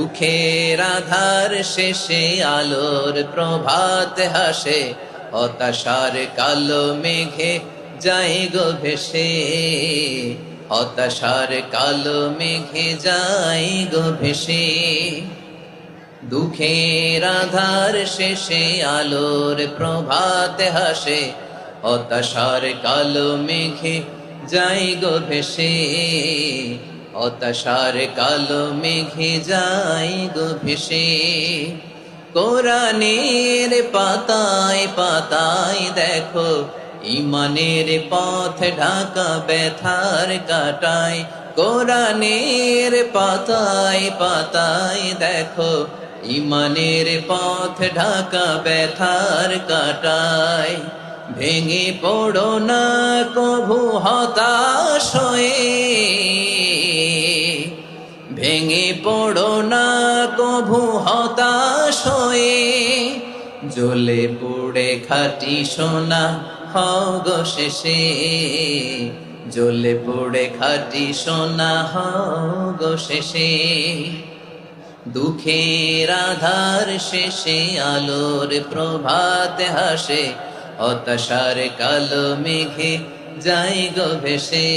দুঃখের আধার শেষে আলোর প্রভাত হাসে, হতাশার কালো মেঘে যায় গো ভেসে, হতাশার কালো মেঘে যায় গো ভেসে। দুঃখের আধার শেষে আলোর প্রভাত হাসে, হতাশার কালো মেঘে যায় গো ভেসে, হতাশার কালো মেঘে যায় গো ভেসে। কোরআনের পাতায় পাতায় দেখো ইমানের পথ ঢাকা ব্যথার কাটায়। কোরআনের পাতায় পাতায় দেখো ইমানের পথ ঢাকা ব্যথার কাটায়। ভেঙে পড়ো না কভু হতাশ হয়ে, ভেঙে পড়ো না কভু হতাশ হয়ে, জ্বলে পুড়ে খাঁটি সোনা হও গো শেষে, জ্বলে পুড়ে খাঁটি সোনা হও গো শেষে। দুঃখের আধার শেষে আলোর প্রভাত হাসে, হতাশার কালো মেঘে যায় গো ভেসে,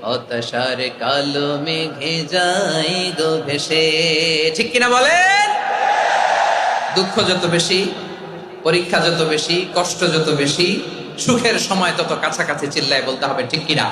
হতাশার কালো মেঘে যায় গো ভেসে। ঠিক কিনা বলেন? দুঃখ যত বেশি, পরীক্ষা যত বেশি, কষ্ট যত বেশি, সুখের সময় তত কাছাকাছি চিল্লায় বলতে হবে ঠিক কিনা?